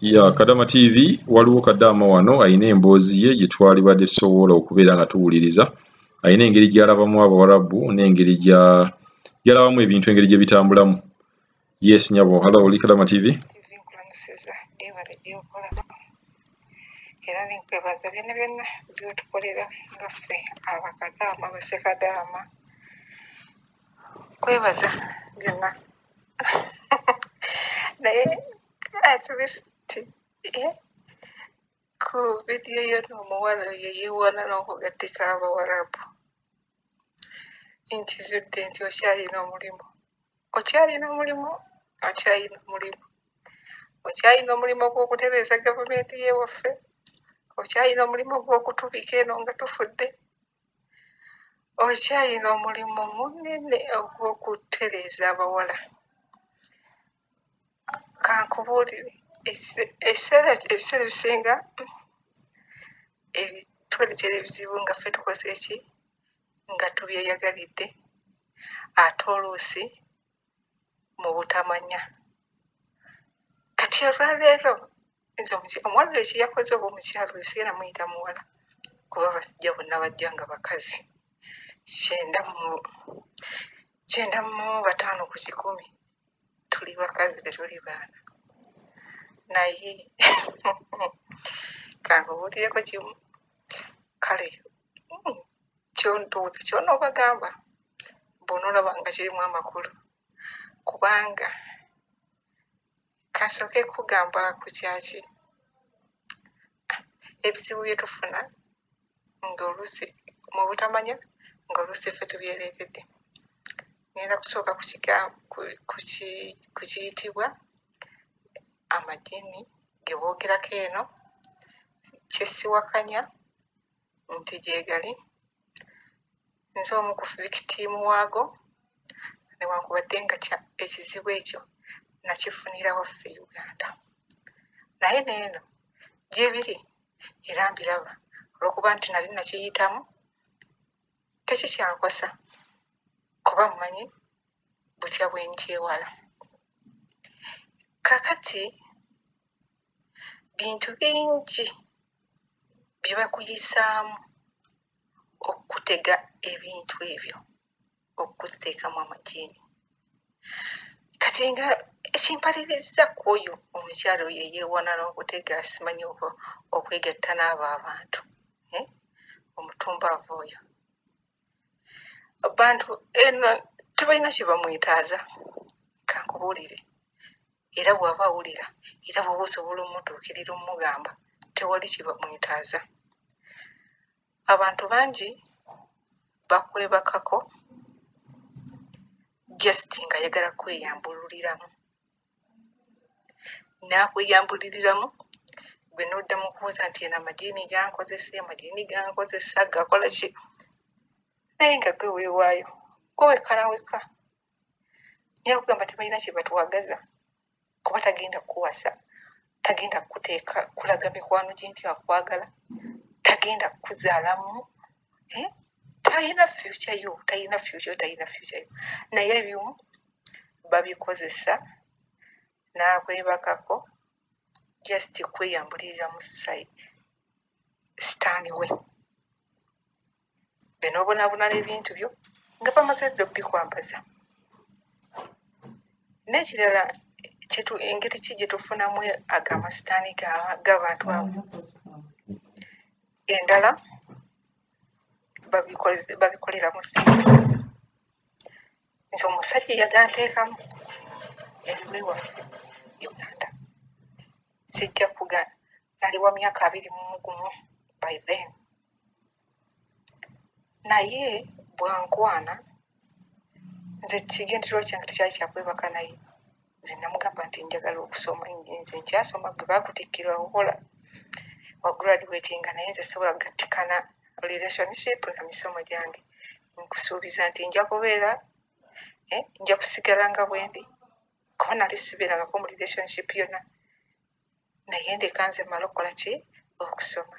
Ya Kadama TV waliwo Kadama wano ayina emboozi ye gye twalibadde tusobola okubeera nga tuwuliriza. Ayina engeri gy'alabamu Abawarabu n'engeri gy'alabamu ebintu engeri gye bitambulamu. Yes nyabo, hello oli Kadama TV. Nkulamusiza ebale gyokolako era nkwebaza byonna byonna byotukolera nga ffe Abakadaama Basekadaama kwebaza byonna naye at least ku vidiyo yo n'omuwala yeyeewala n'okugattika Abawarabu nkizudde nti okyalina omulimu okyalina omulimu okyalina omulimu gw'okutereeza gavumenti y'ewaffe okyalina omulimu gw'okutubika eno nga tufudde okyalina omulimu munene ogw'okutereeza abawala kankubuulire ebiseera ebisinga tweretera ebizibu nga ffe tukoze eki nga tubyeyagalidde ate oluusi mu butamanya kati olwaleero nze omuwala oyo kye yakoze oba omukyalo oyo sigenda muyita muwala kuba abasajja bonna bajja nga bakazi 95% tuli bakazi tetuli baana naye kankubuulireko kimu kale kyontuuza kyonoobagamba bw'onoolaba nga kirimu amakulu kubanga kansooke kugamba ku kyaki ebizibu bye tufuna ng'oluusi mu butamanya ng'oluusi ffe tubyereetedde ngenda kusooka ku kiyitibwa amajini ge boogerako eno kyesiwakanya nti gyegali nze omu ku victimu waago newankubadde nga ekizibu ekyo nakifunira waffe Uganda naye neeno gyebiri era mbiraba olw'okuba nti nali nakiyitamu tekikyankosa kuba mmanyi butya bwe nkyewala kakati bintu bingi bye bakuyisaamu okutega ebintu ebyo okuteekamu amajini kati nga ekimpalirizza ku oyo omukyalo oyo eyeewana n'okutega simanyi okwegatta n'abo abantu omutumbaavu oyo abantu eno tebalina kye bamwetaaza kankubuulire era bw'aba awulira era bw'oba osobola omutuukirira omugamba tewali kye bamwetaaza abantu bangi bakwebakako just nga ayagala kweyambululiramu n'akweyambuliriramu gwe n'oddamu okubuuza nti eno amajini gankozesa gakola ki naye nga gwe weewaayo gwe wekka nawekka naye okugamba tebalina kye batwagaza kuba tagenda kukuwasa tagenda kukuteeka kulaga mikwano gye nti akwagala tagenda kukuzaalamu talina future yo naye ebimu babikozesa n'akwebakako just kweyambulirira mu sitaani we be n'obonaabona n'ebintu byo nga bamaze dda obikwambaza n'ekirala engeri ki gye tufunamu agamasitaani g'abantu abo endala babikolera mu ssente nze omusajja eyaganteekamu eriwe waffe Uganda sijja kuga nali wa myaka 21 by then naye bwankwana nze kigendererwa kyange tekyali kyakwebaka naye nze namugamba nti njagala okusoma nze nkyasoma gwe baakutikkira okola wagraduatinga naye nze sobola kugattikana relationship na misomo gyange nkusuubiza nti nja kubeera nja kusigala nga bwendi kuba nali sibeerangako mu relationship yonna naye ndeka nze mala okukola ki okusoma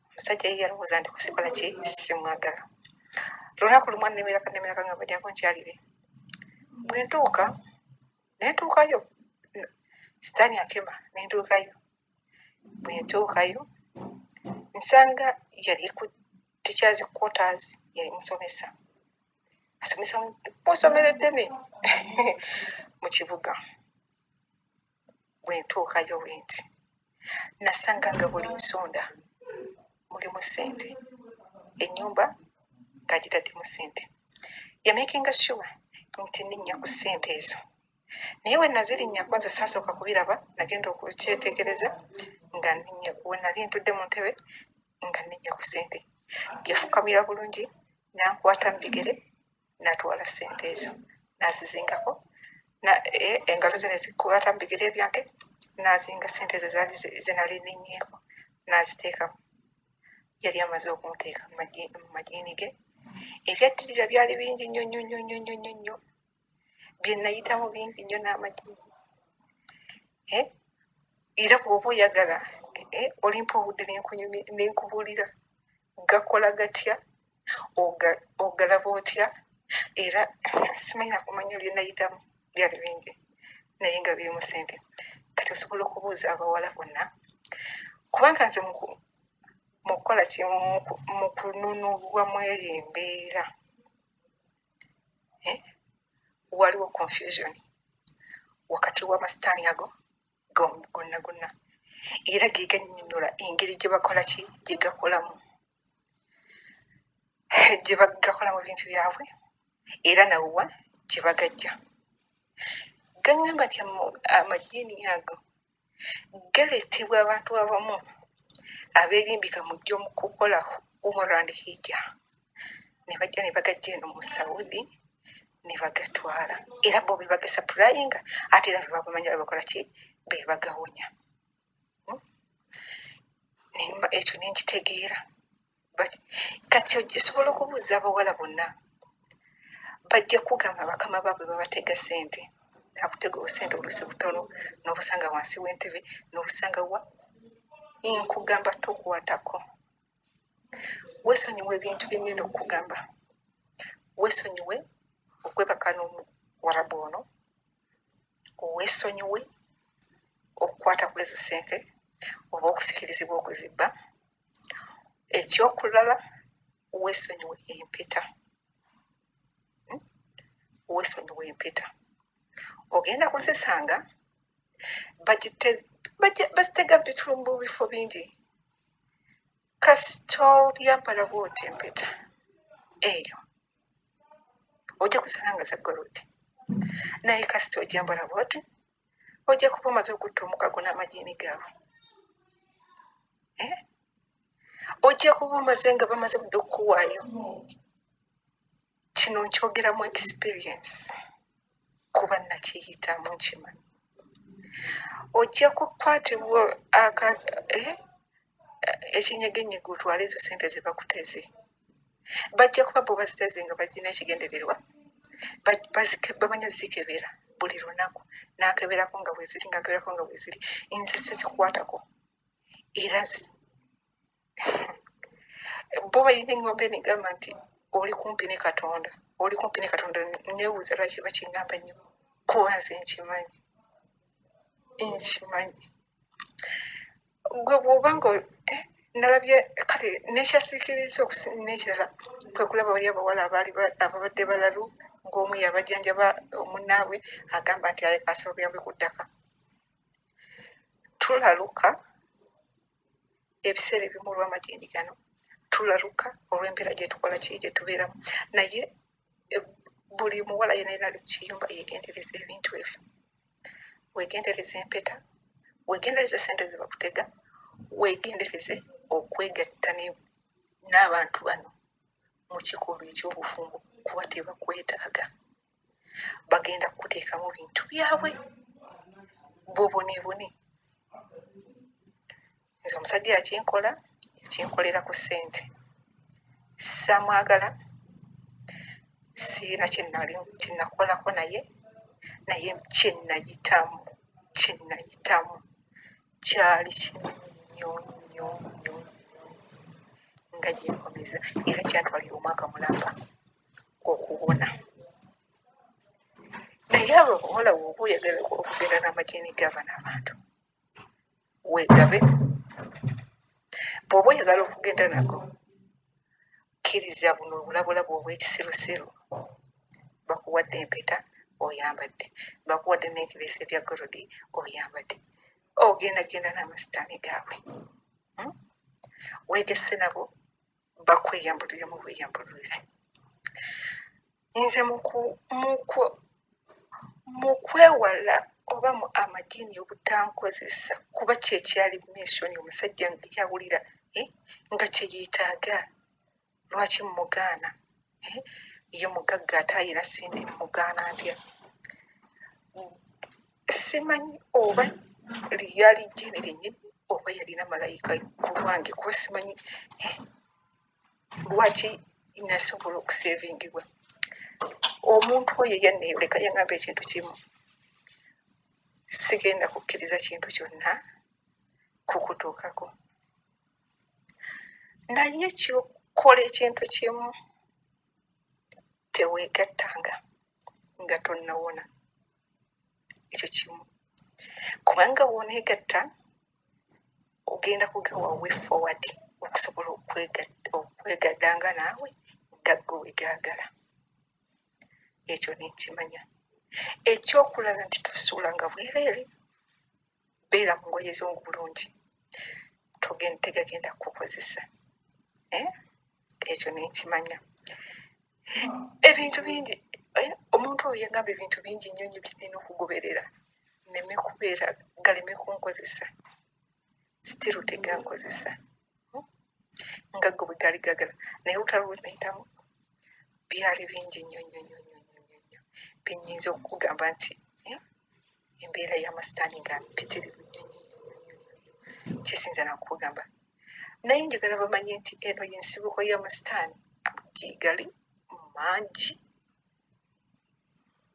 omusajja ye yalowooza nti kusikola ki simwagala lunaku lumu annemeraka nga bajjangu nkyalire bwe ntuuka nentuukayo sitaani akema ne ntuukayo. Bwe ntuukayo nsanga yali ku teachers quarters, yali musomesa asomesa mu ssomero eddene mu kibuga. Bwe ntuukayo bwe nti nasanga nga buli nsonda mulimu ssente, ennyumba ng'agitaddemu ssente. Yamakinga sure nti nninnya ku ssente ezo, naye we nazirinyako nze saasooka kubiraba, nagenda okukyetegereza nga nninnya we nali ntudde mu ntebe nga nninnya ku ssente. Yafukamira bulungi n'ankwata mu bigere n'atwala ssente ezo n'azizingako, engalo ze ne zikwata mu bigere byange n'azinga ssente ezo zaali ze nali nninnyeko n'aziteekamu. Yali amaze okumuteeka mu majiini ge. Ebyaddirira byali bingi nnyo nnyo nnyo nnyo nnyo nnyo nnyo, bye nayitamu bingi nnyo n'amajiini. Era bw'oba oyagala olimpa obudde ne nkubuulira gakola gatya, ogalaba otya, era simanyi na kumanya bye nayitamu byali bingi naye nga birimu ssente. Kati osobola okubuuza abawala bonna, kubanga nze mu kukola ki mu kununulwa mu eyo embeera waliwo confusion wakati w'amasitaani ago gonna gonna, era ge gannyonnyola engeri gye bakola ki gye gakolamu ebintu byabwe era nawa gye bagajja. Gaŋŋamba nti amajiini ago galeetebwa abantu abamu abeerimbika mu gyo mu kukola Umrah and Hijja, ne bajja ne bagajja eno mu Saudi ne bagatwala, era bo be bagasappulayinga ate era be babamanya bakola ki be bagawonya. Ekyo ne nkitegeera. Kati osobola okubuuza abawala bonna, bajja kugamba bakama baabwe babatega ssente, akutega obusente oluusi butono n'obusanga wansi w'entebe n'obusanga wa, nkugamba tokwatako. Weesonyiwe ebintu bye nnina okugamba, weesonyiwe okwebaka n'omuwarabu ono, weesonyiwe okukwata ku ezo ssente oba okusikirizibwa okuzibba. Ekyokulala, weesonyiwe empeta. Weesonyiwe empeta. Ogenda kuzisanga bazitega mu bifo bingi. Kasita olyambala bw'oti empeta eyo ojja kusanga nga za golodi, naye kasita ogyambala bw'oti ojja kuba omaze okutta omukago n'amajiini gaabwe. Ojja kuba omaze nga bamaze budde okukuwaayo. Kino nkyogeramu experience kuba nakiyitamu nkimanyi. Ojja kukwatibwa ekinyegenyege otwale ezo ssente ze bakuteze. Bajja kuba bo baziteze nga bazirina ekigendererwa, bamanya zikebera buli lunaku, n'akeberako nga bwe ziri ng'akeberako nga bwe ziri, nze sizikwatako. Era bo balina eŋŋombe negamba nti oli kumpi ne Katonda, oli kumpi ne Katonda. Neebuuza lwaki bakingamba nnyo, kuba nze nkimanyi. Gwe bw'oba nga nalabye kale nekyasiikiriza n'ekirala kwe kulaba bali abawala ababadde balalu ng'omu yabajjanjaba munnaabwe agamba nti aye kaasaba buyambe ku ddaka. Tulaluka ebiseera ebimu olw'amajiini gano, tulaluka olw'embeera gye tukola ki gye tubeeramu, naye buli muwala yenna ali mu kiyumba yeegendereza ebintu ebyo. Weegendereze empeta, weegendereze ssente ze bakutega, weegendereze okwegatta n'abantu bano mu kikolwa eky'obufumbo kuba tebakwetaaga. Bagenda kukuteekamu bintu byabwe boboneebone. Nze omusajja yakinkolera ku ssente. Saamwagala, siina kyenakolako naye kyennayitamu kyali kinene nnyo nnyo nnyo nga gyenkomeza, era kyantwalira omwaka mulamba okuwona. naye abo obuwala bwoba oyagala okugenda n'amajini g'abaana abantu weegabe bw'oba oyagala okugenda nago kkiriza buno obulabulabu obw'ekisirusiru bakuwadde empeta oyambadde bakuwadde n'enkereza ebya golodi oyambadde ogendagenda n'amasitaani gaabwe weegesse nabo bakweyambulire mu bweyambuluzi nze mu kwewala oba mu amajini obutankozesa kuba kyekyali missoni omusajja nga yawulira nga kyeyeetaaga lwaki mmugaana ye mugagga ate ayina sente mmugaana ntya simanyi oba lyali jjene lyennyini oba yalina malayika ku lwange kuba simanyi lwaki nasobola okuseevingibwa omuntu oyo yanneeyoleka yaŋŋamba ekintu kimu sigenda kukkiriza kintu kyonna kukutuukako naye kyokola ekintu kimu teweegattanga nga tonnawona ekyo kimu kubanga bw'oneegatta ogenda kugawa way forward okusobola okwegaddanga naawe nga ggwe wegaagala ekyo nenkimanya ekyokulala nti tosuulanga bwereere beera mu ngoye zo bulungi tegagenda kukozesa ekyo nenkimanya ebintu bingi omuntu oyo yagamba ebintu bingi nnyo nnyo byenina okugoberera neme kubeera galeme kunkozesa stiru tegankozesa nga ggwe bwe gali gagala naye olutalo lwe nayitamu byali bingi nnyo nnyo nnyo nnyo nnyo nnyo byenyinza okugamba nti embeera y'amasitaani nga mpitirivu nnyo nnyo nnyo nnyo nnyo kisinza nakugamba naye njagala bamanye nti eno y'ensibuko y'amasitaani gigali mangi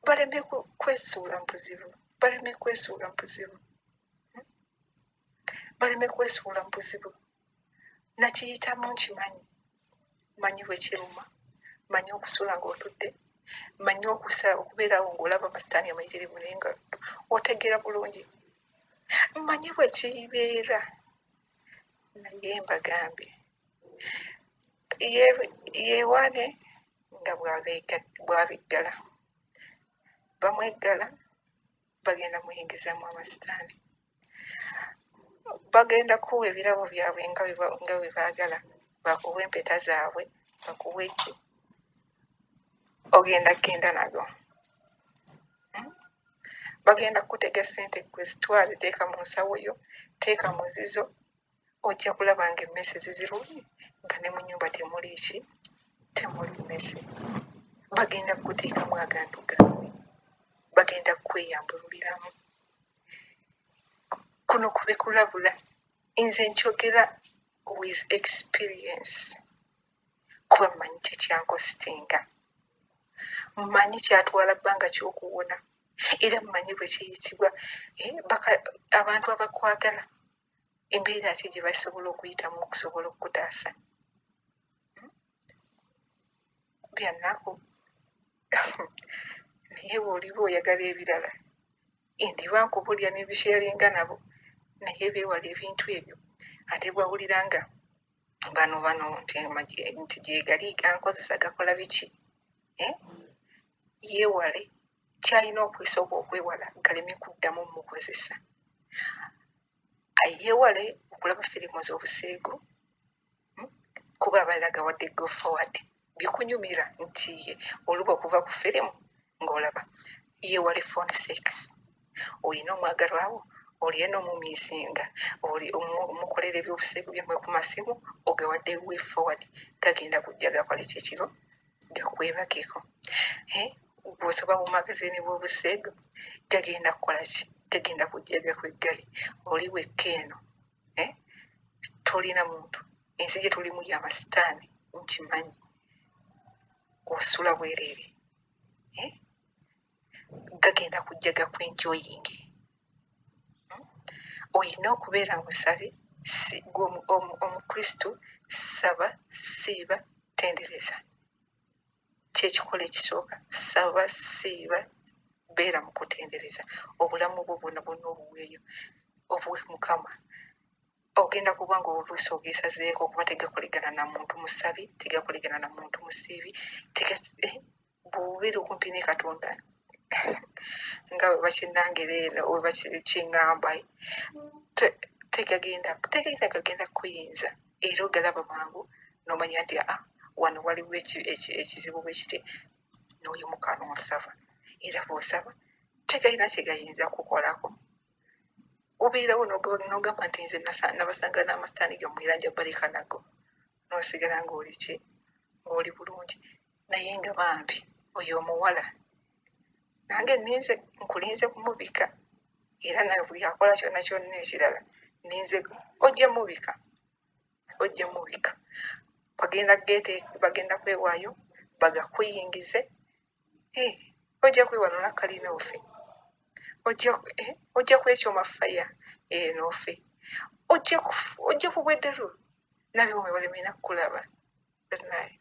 baleme kwesuula mbuzibu baleme kwesuula mbuzibu baleme kwesuula mbuzibu nakiyitamu nkimanyi manyi bwe kiruma manyi okusula ng'otudde manyi okubeerawo ng'olaba amasitaani amayitirivu naye nga otegeera bulungi manyi bwe kibeera naye mbagambye yeewaane nga bw'abiggala bamweggala bagenda muyingizaamu amasitaani bagenda kuwa ebirabo byabwe nga bwe baagala bakuwa empeta zaabwe bakuwa eki ogenda genda nago bagenda kutega ssente gwe zitwale teeka mu nsawo yo teeka mu zizo ojja kulaba nga emmese zizirunye nga ne mu nnyumba temuli ki temuli mmese bagenda kuteekamu agantu gaabwe bagenda kweyambululiramu kuno kube kulabula nze nkyogera with experience kuba mmanyi kyekyankositinga mmanyi kyatwala bbanga ky'okuwona era mmanyi bwe kiyitibwa abantu abakwagala embeera ate gye basobola okuyitamu okusobola okutaasa byannako naye bw'oliba oyagala ebirala ndiba nkubulya n'ebisyalinga nabo naye beewala ebintu ebyo ate bwawulira nga bano nti gyegali gankozesa gakola biki yeewale kyalina okwesooka okwewala galeme kuddamu mukozesa yeewale okulaba firimu z'obuseego kuba abalala gawadde go forward bikunyumira nti oluba okuva ku firimu ng'olaba yeewale phone sex olina omwagalwawo oli eno omumiisinga oli omukolera ebyobuseego byammwe ku masimu ogawadde way forward gagenda kujja gakola kyekiro gakwebakeko bw'osoba mu magazini bw'obuseego gagenda kukola ki gagenda kujja gakweggali oli wekka eno tolina muntu ensi gye tulimu y'amasitaani nkimanyi osula bwereere gagenda kujja gakwenjoyingi olina okubeera musabe omukristu saba siiba tendereza kyekikola ekisooka saba siiba beera mu kutendereza obulamu bwo bwonna bwonna obuweeyo obuwe mukama ogenda kuba nga oluusi ogeesazeeko okuba tegakolegana na muntu musabi tegakolegana na muntu musiibi bw'obeera okumpi ne katonda nga bwe bakinangera eno we bakiŋŋamba tegagenda kuyinza era ogalaba mangu n'omanya nti wano waliwo ekizibu bwe kiti n'oyimuka n'osaba era bw'osaba tegalina kyegayinza kukolako obeerawo n'ogamba nti nze nabasanga n'amasitaani gammwe era nja baleka nago n'osigala ng'oli ki ng'oli bulungi naye nga bambi oyo omuwala nange nkulinze kumubika era nawe buli akola kyonna kyonna ekirala ninze ojja mubika bagenda kwewaayo bagakuyingize ojja kwewanula kalina ofe ojja kwekyoma faya n'ofe ojja kugwa eddalu nabe omwe balemena kukulaba naye